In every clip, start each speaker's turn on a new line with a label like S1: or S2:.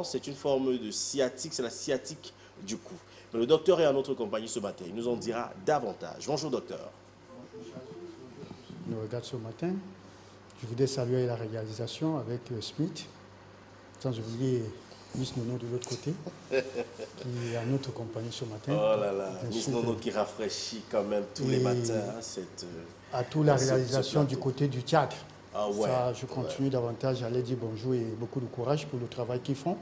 S1: C'est une forme de sciatique, c'est la sciatique du cou. Mais le docteur est à notre compagnie ce matin, il nous en dira davantage. Bonjour docteur.
S2: Nous regarde ce matin. Je voudrais saluer la réalisation avec Smith, sans oublier Miss Nono de l'autre côté, qui est à notre compagnie ce matin.
S1: Oh là là, Miss Nono qui rafraîchit quand même tous les matins.
S2: À toute la réalisation du côté du théâtre.
S1: Ah ouais,
S2: ça, je continue davantage, j'allais dire bonjour et beaucoup de courage pour le travail qu'ils font.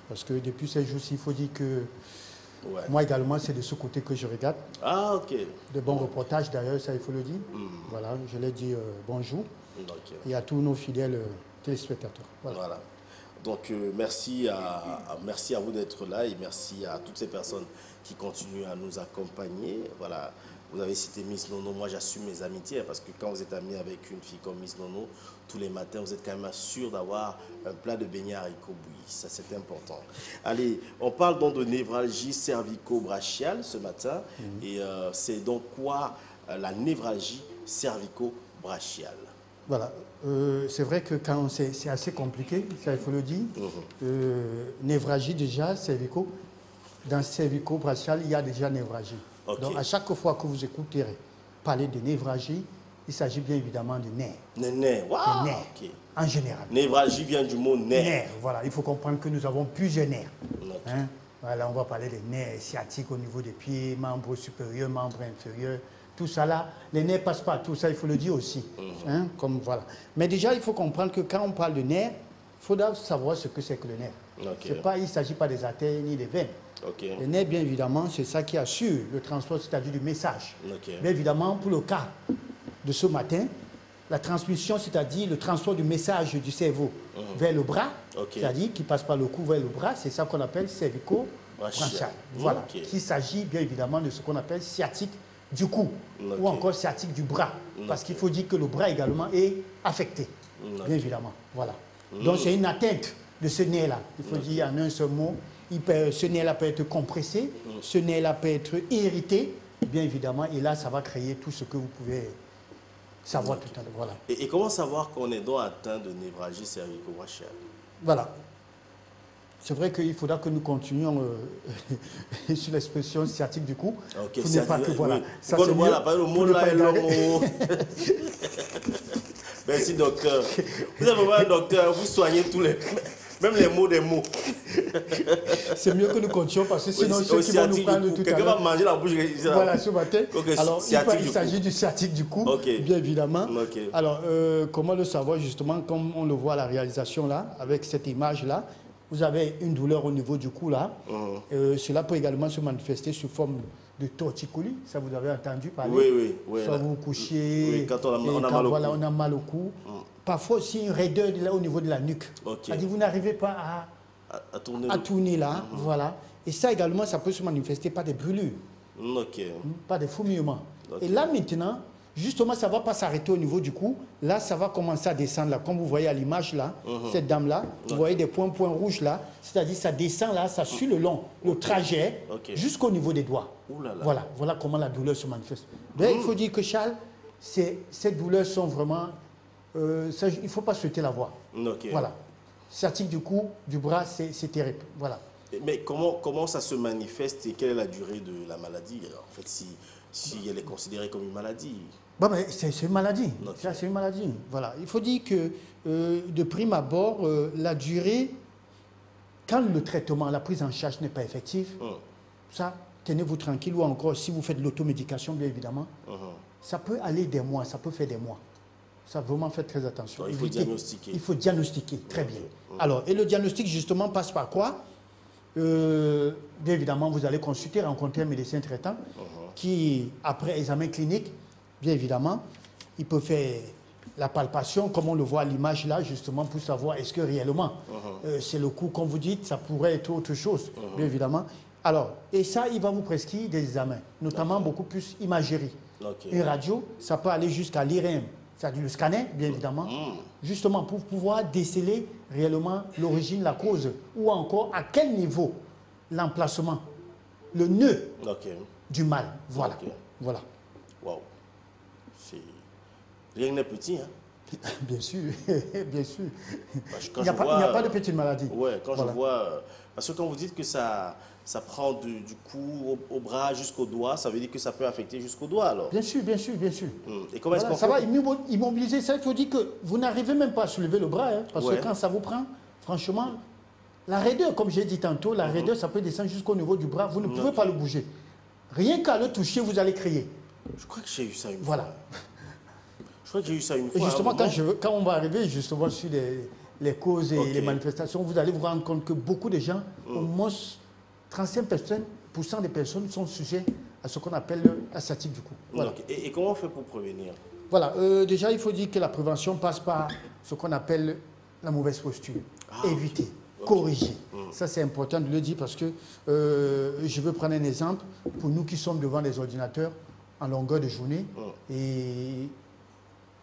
S2: Parce que depuis ces jours-ci, il faut dire que moi également, c'est de ce côté que je regarde.
S1: Ah ok.
S2: De bons reportages d'ailleurs, ça il faut le dire. Voilà, je l'ai dit bonjour. Et à tous nos fidèles téléspectateurs. Voilà.
S1: Donc merci à vous d'être là et merci à toutes ces personnes qui continuent à nous accompagner. Voilà. Vous avez cité Miss Nono, moi j'assume mes amitiés parce que quand vous êtes ami avec une fille comme Miss Nono, tous les matins vous êtes quand même sûr d'avoir un plat de beignets haricots bouillis, ça c'est important. Allez, on parle donc de névralgie cervico-brachiale ce matin et c'est donc quoi la névralgie cervico-brachiale?
S2: Voilà, c'est vrai que quand c'est assez compliqué, ça il faut le dire. Névralgie déjà, cervico, dans cervico-brachial il y a déjà névralgie. Donc, à chaque fois que vous écouterez parler de névralgie, il s'agit bien évidemment de nerfs.
S1: Les nerfs, wow.
S2: Les nerfs, en général.
S1: Névralgie vient du mot nerf.
S2: Nerfs, voilà. Il faut comprendre que nous avons plusieurs nerfs. Hein? Voilà, on va parler des nerfs sciatiques au niveau des pieds, membres supérieurs, membres inférieurs. Tout ça là, les nerfs passent par tout ça, il faut le dire aussi. Hein? Comme, voilà. Mais déjà, il faut comprendre que quand on parle de nerfs, il faut savoir ce que c'est que le nerf. Il ne s'agit pas des artères ni des veines. Les nerfs, bien évidemment, c'est ça qui assure le transport, c'est-à-dire du message. Bien évidemment, pour le cas de ce matin, la transmission, c'est-à-dire le transport du message du cerveau vers le bras, c'est-à-dire qui passe par le cou vers le bras, c'est ça qu'on appelle cervico-brachial. Voilà. Il s'agit bien évidemment de ce qu'on appelle sciatique du cou ou encore sciatique du bras. Parce qu'il faut dire que le bras également est affecté, bien évidemment. Voilà. Donc c'est une atteinte de ce nerf-là. Il faut dire en un seul mot. Ce nerf-là peut être compressé, ce nerf-là peut être irrité, bien évidemment, et là, ça va créer tout ce que vous pouvez savoir tout à l'heure. Voilà.
S1: Et comment savoir qu'on est donc atteint de névralgie cervico-brachiale?
S2: Voilà. C'est vrai qu'il faudra que nous continuions sur l'expression sciatique du cou.
S1: Okay,
S2: n'est pas que voilà. Ça,
S1: c'est mieux. Le mot là est long. Merci docteur. Vous êtes vraiment un docteur, vous soignez tous les... Même les mots des mots.
S2: C'est mieux que nous continuions parce que sinon ceux qui vont nous prendre tout à l'heure...
S1: Quelqu'un va manger la bouche.
S2: Voilà, ce matin. Alors, il s'agit du sciatique du cou, bien évidemment. Alors, comment le savoir justement, comme on le voit à la réalisation là, avec cette image-là, vous avez une douleur au niveau du cou là. Cela peut également se manifester sous forme de torticolis, ça vous avez entendu parler.
S1: Oui.
S2: Soit vous vous couchiez,
S1: quand on a mal au
S2: cou. Parfois aussi une raideur là, au niveau de la nuque. C'est-à-dire vous n'arrivez pas à tourner là. Voilà. Et ça également, ça peut se manifester par des brûlures, par des fourmillements. Et là maintenant, justement, ça ne va pas s'arrêter au niveau du cou. Là, ça va commencer à descendre là. Comme vous voyez à l'image là, cette dame-là, vous voyez des points rouges là. C'est-à-dire ça descend là, ça suit le long, le trajet, jusqu'au niveau des doigts. Voilà comment la douleur se manifeste. Donc, il faut dire que Charles, ces douleurs sont vraiment... il ne faut pas souhaiter la voir. Voilà. Sciatique du cou, du bras, c'est terrible. Voilà.
S1: Mais comment ça se manifeste et quelle est la durée de la maladie? En fait, si elle est considérée comme une maladie.
S2: C'est une maladie. C'est une maladie. Voilà. Il faut dire que de prime abord, la durée, quand le traitement, la prise en charge n'est pas effective, ça, tenez-vous tranquille, ou encore si vous faites de l'automédication, bien évidemment, ça peut aller des mois, ça peut faire des mois. Ça, vraiment, faites très attention.
S1: Il faut diagnostiquer.
S2: Il faut diagnostiquer, très bien. Alors, et le diagnostic, justement, passe par quoi? Bien évidemment, vous allez consulter, rencontrer un médecin traitant qui, après examen clinique, bien évidemment, il peut faire la palpation, comme on le voit à l'image là, justement, pour savoir est-ce que réellement, c'est le cou, comme vous dites, ça pourrait être autre chose, bien évidemment. Alors, et ça, il va vous prescrire des examens, notamment beaucoup plus imagerie. Une radio, ça peut aller jusqu'à l'IRM. C'est-à-dire le scanner, bien évidemment, justement pour pouvoir déceler réellement l'origine, la cause, ou encore à quel niveau l'emplacement, le nœud du mal. Voilà. Voilà.
S1: Waouh. Rien n'est petit, hein?
S2: Bien sûr, bien sûr.
S1: Quand
S2: Il n'y a, a pas de petite maladie.
S1: Ouais, quand je vois... Parce que quand vous dites que ça prend du cou au bras jusqu'au doigt, ça veut dire que ça peut affecter jusqu'au doigt alors?
S2: Bien sûr, bien sûr, bien sûr.
S1: Et comment est-ce qu'on
S2: ça
S1: fait?
S2: va immobiliser ça. Il faut dire que vous n'arrivez même pas à soulever le bras. Hein, parce que quand ça vous prend, franchement, la raideur, comme j'ai dit tantôt, la raideur, ça peut descendre jusqu'au niveau du bras. Vous ne pouvez pas le bouger. Rien qu'à le toucher, vous allez crier.
S1: Je crois que j'ai eu ça une fois.
S2: Voilà.
S1: Je crois que j'ai eu ça une fois.
S2: Et justement, quand on va arriver justement sur les causes et les manifestations, vous allez vous rendre compte que beaucoup de gens, au moins 35% des personnes sont sujets à ce qu'on appelle la sciatique du cou. Voilà.
S1: Et comment on fait pour prévenir?
S2: Voilà. Déjà, il faut dire que la prévention passe par ce qu'on appelle la mauvaise posture. Éviter, corriger. Ça, c'est important de le dire parce que je veux prendre un exemple pour nous qui sommes devant les ordinateurs en longueur de journée et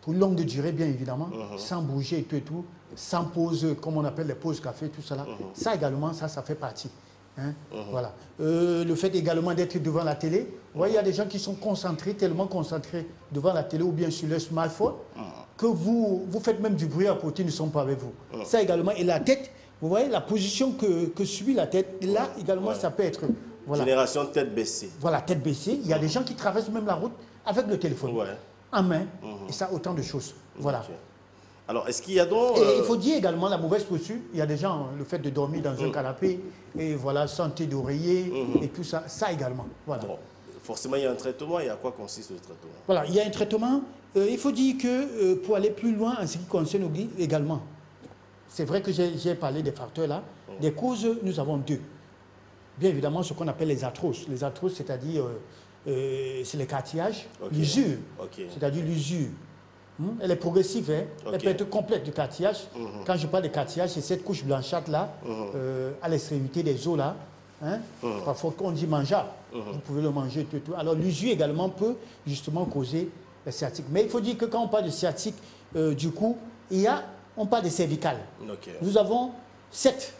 S2: pour longue durée, bien évidemment, sans bouger et tout, sans pause, comme on appelle les pauses café, tout cela. Ça également, ça fait partie. Hein? Voilà. Le fait également d'être devant la télé, vous voyez, il y a des gens qui sont concentrés, tellement concentrés devant la télé ou bien sur leur smartphone, que vous faites même du bruit à côté, ils ne sont pas avec vous. Ça également, et la tête, vous voyez la position que suit la tête, là également, ça peut être...
S1: Voilà. Génération de tête baissée.
S2: Voilà, tête baissée. Il y a des gens qui traversent même la route avec le téléphone en main, et ça, autant de choses. Voilà.
S1: Alors, est-ce qu'il y a donc...
S2: Et il faut dire également la mauvaise posture. Il y a des gens, le fait de dormir dans un canapé, et voilà, santé d'oreiller, et tout ça, ça également. Voilà.
S1: Bon, forcément, il y a un traitement, et à quoi consiste le traitement?
S2: Voilà, il y a un traitement. Il faut dire que pour aller plus loin en ce qui concerne également, c'est vrai que j'ai parlé des facteurs là, des causes, nous avons deux. Bien évidemment, ce qu'on appelle les arthroses. Les arthroses, c'est-à-dire, c'est les cartilages, l'usure, c'est-à-dire l'usure. Elle est progressive, hein? Elle peut être complète du cartilage. Quand je parle de cartilage, c'est cette couche blanchâtre là, à l'extrémité des os là. Hein? Parfois, on dit mangeable. Vous pouvez le manger, tout. Alors, l'usure également peut justement causer la sciatique. Mais il faut dire que quand on parle de sciatique, du coup, on parle de cervicales. Nous avons 7.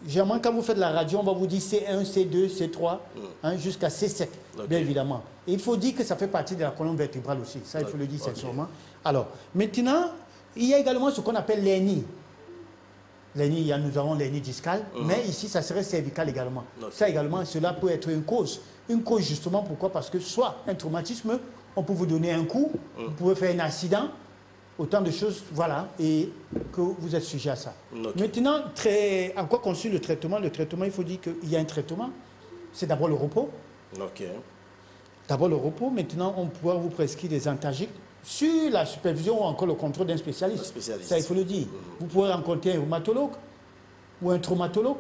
S2: Généralement, quand vous faites la radio, on va vous dire C1, C2, C3, jusqu'à C7, bien évidemment. Et il faut dire que ça fait partie de la colonne vertébrale aussi. Ça, il faut le dire sincèrement. Alors, maintenant, il y a également ce qu'on appelle l'hernie. L'hernie, nous avons l'hernie discale, mais ici, ça serait cervical également. Ça également, cela peut être une cause. Une cause, justement, pourquoi? Parce que soit un traumatisme, on peut vous donner un coup, vous pouvez faire un accident, autant de choses, voilà, et que vous êtes sujet à ça. Maintenant, en quoi consiste le traitement? Le traitement, il faut dire qu'il y a un traitement. C'est d'abord le repos. D'abord le repos. Maintenant, on pourra vous prescrire des antalgiques sur la supervision ou encore le contrôle d'un spécialiste. Ça, il faut le dire. Vous pourrez rencontrer un rhumatologue ou un traumatologue,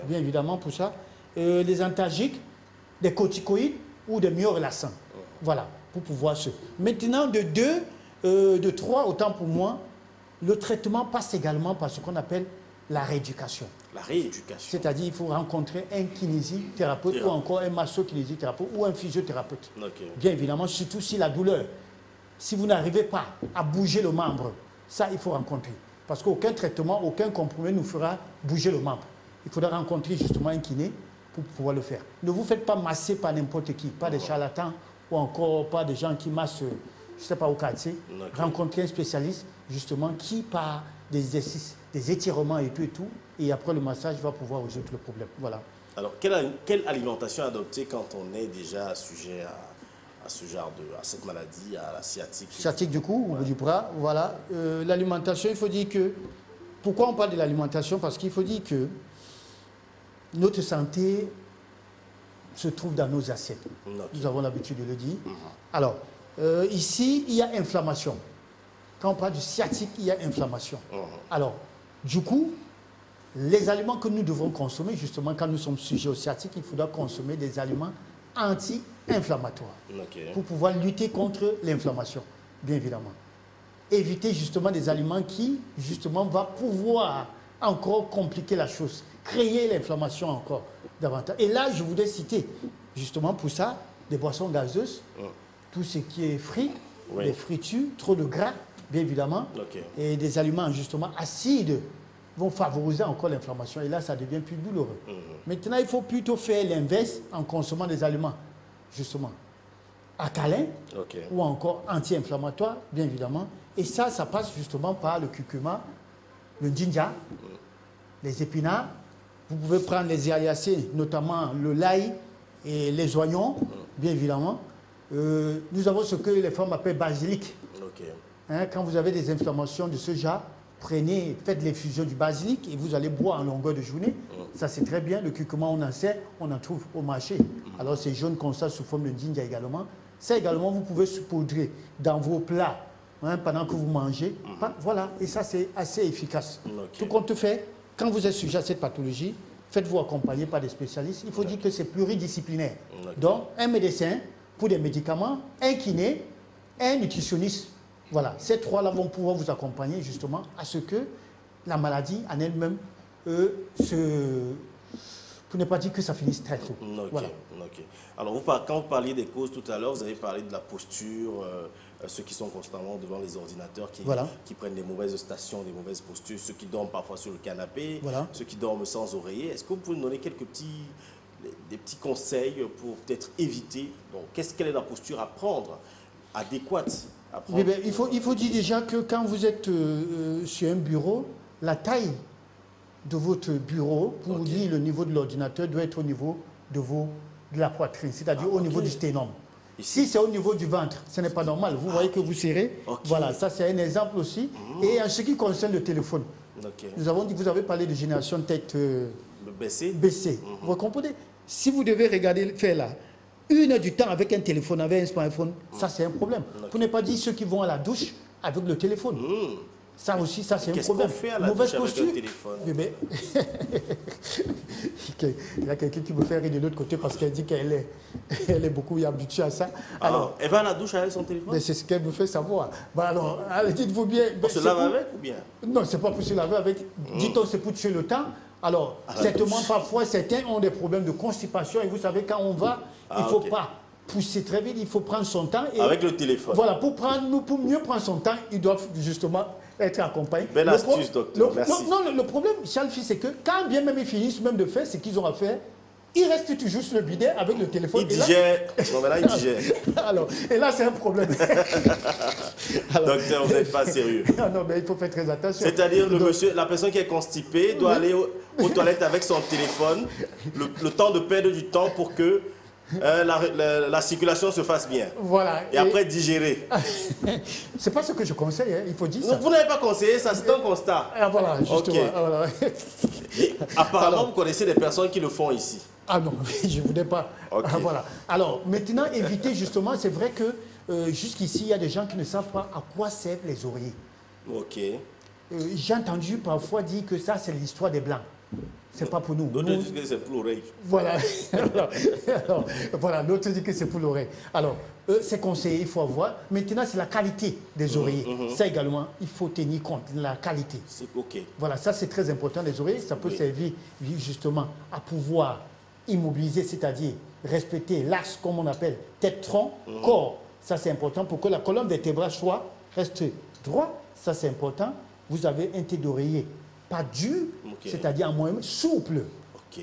S2: bien évidemment pour ça. Les antalgiques, des corticoïdes ou des myorelaxants. Voilà, pour pouvoir se... Maintenant, de 3, autant pour moi, le traitement passe également par ce qu'on appelle la rééducation.
S1: La rééducation.
S2: C'est-à-dire qu'il faut rencontrer un kinésithérapeute ou encore un masso-kinésithérapeute ou un physiothérapeute. Bien évidemment, surtout si la douleur, si vous n'arrivez pas à bouger le membre, ça, il faut rencontrer. Parce qu'aucun traitement, aucun compromis nous fera bouger le membre. Il faudra rencontrer justement un kiné pour pouvoir le faire. Ne vous faites pas masser par n'importe qui, pas des charlatans ou encore pas des gens qui massent... je ne sais pas, au quartier, rencontrer un spécialiste, justement, qui, par des exercices, des étirements et tout, et après le massage, va pouvoir résoudre le problème. Voilà.
S1: Alors, quelle alimentation adopter quand on est déjà sujet à ce genre à cette maladie, à la sciatique?
S2: Sciatique du cou, ou du bras, voilà. L'alimentation, il faut dire que... Pourquoi on parle de l'alimentation? Parce qu'il faut dire que notre santé se trouve dans nos assiettes. Nous avons l'habitude de le dire. Alors, ici, il y a inflammation. Quand on parle de sciatique, il y a inflammation. Alors, du coup, les aliments que nous devons consommer, justement, quand nous sommes sujets au sciatique, il faudra consommer des aliments anti-inflammatoires pour pouvoir lutter contre l'inflammation, bien évidemment. Éviter justement des aliments qui, justement, vont pouvoir encore compliquer la chose, créer l'inflammation encore davantage. Et là, je voudrais citer, justement, pour ça, des boissons gazeuses, tout ce qui est frit, des fritures, trop de gras, bien évidemment, et des aliments justement acides vont favoriser encore l'inflammation. Et là, ça devient plus douloureux. Maintenant, il faut plutôt faire l'inverse en consommant des aliments, justement, alcalin ou encore anti-inflammatoire, bien évidemment. Et ça passe justement par le curcuma, le ginger, les épinards. Vous pouvez prendre les éliacées, notamment le l'ail et les oignons, bien évidemment. Nous avons ce que les femmes appellent basilic. Hein, quand vous avez des inflammations de ce genre, faites l'infusion du basilic et vous allez boire en longueur de journée. Ça, c'est très bien. Le curcuma, on en sait, on en trouve au marché. Alors, c'est jaune comme ça, sous forme de ginger également. Ça également, vous pouvez saupoudrer dans vos plats hein, pendant que vous mangez. Voilà, et ça, c'est assez efficace. Tout compte fait, quand vous êtes sujet à cette pathologie, faites-vous accompagner par des spécialistes. Il faut dire que c'est pluridisciplinaire. Donc, un médecin pour des médicaments, un kiné, un nutritionniste. Voilà, ces trois-là vont pouvoir vous accompagner justement à ce que la maladie en elle-même pour ne pas dire que ça finisse très tôt. Voilà.
S1: Alors, quand vous parliez des causes tout à l'heure, vous avez parlé de la posture, ceux qui sont constamment devant les ordinateurs, qui prennent des mauvaises stations, des mauvaises postures, ceux qui dorment parfois sur le canapé, ceux qui dorment sans oreiller. Est-ce que vous pouvez nous donner quelques des petits conseils pour peut-être éviter? Donc, quelle est la posture à prendre, adéquate à prendre?
S2: Il faut dire déjà que quand vous êtes sur un bureau, la taille de votre bureau, pour vous dire le niveau de l'ordinateur, doit être au niveau de la poitrine, c'est-à-dire au niveau du sternum. Si c'est au niveau du ventre, ce n'est pas normal. Vous voyez que vous serrez. Voilà, ça c'est un exemple aussi. Et en ce qui concerne le téléphone, nous avons dit, vous avez parlé de génération tête baissée. Vous comprenez? Si vous devez faire là, 1 heure du temps avec un téléphone, avec un smartphone, ça c'est un problème. Pour ne pas dire ceux qui vont à la douche avec le téléphone. Ça aussi, ça c'est un problème.
S1: Qu'est-ce qu'on fait à la douche avec le téléphone?
S2: Il y a quelqu'un qui me fait rire de l'autre côté parce qu'elle dit qu'elle est beaucoup habituée à ça. Alors,
S1: elle va à la douche avec son téléphone?
S2: C'est ce qu'elle me fait savoir. Alors, dites-vous bien...
S1: On se lave avec ou bien?
S2: Non, c'est pas pour se laver avec. Dites-on, c'est pour tuer le temps. Alors, certainement, parfois, certains ont des problèmes de constipation. Et vous savez, quand on va, il ne faut pas pousser très vite, il faut prendre son temps. Et
S1: avec le téléphone.
S2: Voilà, pour mieux prendre son temps, ils doivent justement être accompagnés.
S1: Belle astuce, docteur, merci.
S2: Non, le problème, Charles, c'est que quand bien même ils finissent même de faire ce qu'ils ont à faire, ils restent toujours sur le bidet avec le téléphone.
S1: Ils digèrent. Non, mais là, ils digèrent.
S2: Alors, et là, c'est un problème.
S1: Docteur, vous n'êtes pas sérieux.
S2: Non, mais il faut faire très attention.
S1: C'est-à-dire, la personne qui est constipée doit aller aux toilettes avec son téléphone, le temps de perdre du temps pour que la circulation se fasse bien.
S2: Voilà.
S1: Et après digérer.
S2: C'est pas ce que je conseille, hein. Il faut dire ça.
S1: Vous n'avez pas conseillé ça, c'est un constat.
S2: Voilà, justement. Voilà.
S1: Apparemment, vous connaissez des personnes qui le font ici.
S2: Ah non, je ne voulais pas. Voilà. Alors, maintenant, éviter justement, c'est vrai que jusqu'ici, il y a des gens qui ne savent pas à quoi servent les oreillers. J'ai entendu parfois dire que ça, c'est l'histoire des Blancs. C'est pas pour nous.
S1: D'autres disent que c'est pour l'oreille.
S2: Voilà. Voilà, l'autre dit que c'est pour l'oreille. Alors, c'est conseillé, il faut avoir. Maintenant, c'est la qualité des oreillers. Ça également, il faut tenir compte de la qualité.
S1: C'est OK.
S2: Voilà, ça c'est très important, les oreilles. Ça peut servir justement à pouvoir immobiliser, c'est-à-dire respecter l'axe, comme on appelle, tête-tronc, corps. Ça c'est important pour que la colonne vertébrale reste droit. Ça c'est important. Vous avez un tête d'oreiller pas dur, c'est-à-dire en moyen souple.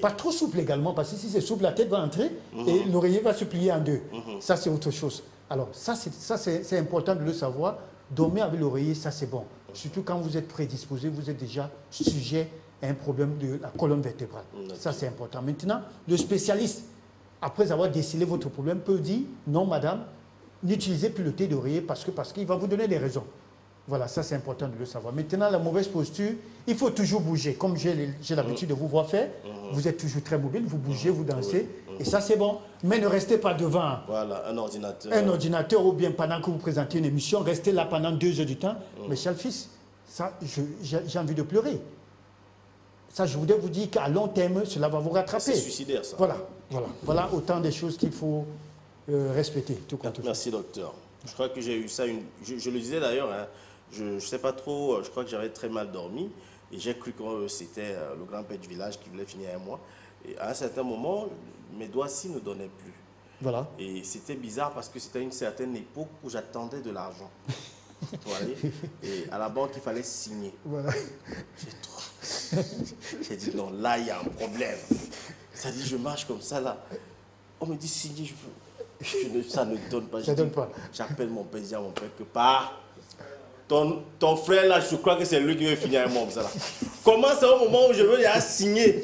S2: Pas trop souple également, parce que si c'est souple, la tête va entrer et l'oreiller va se plier en deux. Ça, c'est autre chose. Alors, ça c'est important de le savoir. Dormir avec l'oreiller, ça, c'est bon. Surtout quand vous êtes prédisposé, vous êtes déjà sujet à un problème de la colonne vertébrale. Ça, c'est important. Maintenant, le spécialiste, après avoir décelé votre problème, peut dire, non, madame, n'utilisez plus le thé d'oreiller parce qu'il va vous donner des raisons. Voilà, ça c'est important de le savoir. Maintenant, la mauvaise posture, il faut toujours bouger. Comme j'ai l'habitude de vous voir faire, vous êtes toujours très mobile, vous bougez, vous dansez, et ça c'est bon. Mais ne restez pas devant
S1: un ordinateur.
S2: Un ordinateur, ou bien pendant que vous présentez une émission, restez là pendant 2 heures du temps. Mais cher fils, ça, j'ai envie de pleurer. Ça, je voudrais vous dire qu'à long terme, cela va vous rattraper. C'est
S1: suicidaire, ça.
S2: Voilà autant de choses qu'il faut respecter. Tout
S1: Merci, docteur. Je crois que j'ai eu ça, je le disais d'ailleurs, hein, je ne sais pas trop, je crois que j'avais très mal dormi et j'ai cru que c'était le grand-père du village qui voulait finir avec moi. Et à un certain moment, mes doigts-ci ne donnaient plus.
S2: Voilà.
S1: Et c'était bizarre parce que c'était une certaine époque où j'attendais de l'argent. Vous voyez? Et à la banque, il fallait signer.
S2: Voilà.
S1: J'ai dit non, là, il y a un problème. C'est-à-dire, je marche comme ça, là. On me dit signer, je veux. Ça ne donne pas.
S2: Ça donne pas.
S1: J'appelle mon père, je dis à mon père que ton frère là, je crois que c'est lui qui veut finir un mob, ça là. Comment c'est au moment où je veux déjà signer?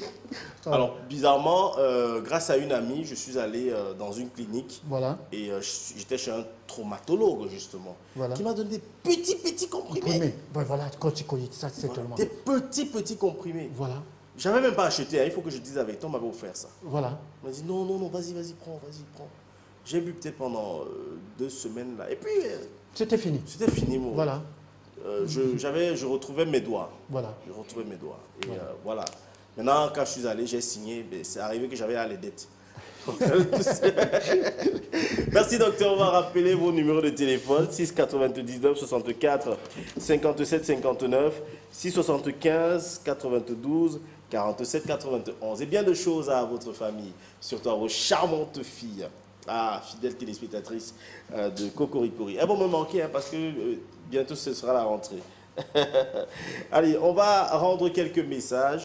S1: Alors, bizarrement, grâce à une amie, je suis allé dans une clinique.
S2: Voilà.
S1: Et j'étais chez un traumatologue, justement,
S2: voilà.
S1: qui m'a donné des petits comprimés.
S2: Ben voilà, corticoïdes, ça c'est tellement...
S1: Des petits comprimés.
S2: Voilà.
S1: J'avais même pas acheté, hein, il faut que je dise avec toi, on m'avait offert ça.
S2: Voilà.
S1: On m'a dit non, vas-y, prends. J'ai bu peut-être pendant 2 semaines là. Et puis...
S2: c'était fini.
S1: C'était fini, moi.
S2: Voilà.
S1: Je retrouvais mes doigts.
S2: Voilà.
S1: Je retrouvais mes doigts. Et voilà. Maintenant, quand je suis allé, j'ai signé. C'est arrivé que j'avais les dettes. Merci docteur, on va rappeler vos numéros de téléphone 6 99 64 57 59 6 75 92 47 91 et bien de choses à votre famille, surtout à vos charmantes filles. Ah, fidèles téléspectatrices de Cocoricorie. Elles vont me manquer hein, parce que bientôt ce sera la rentrée. Allez, on va rendre quelques messages.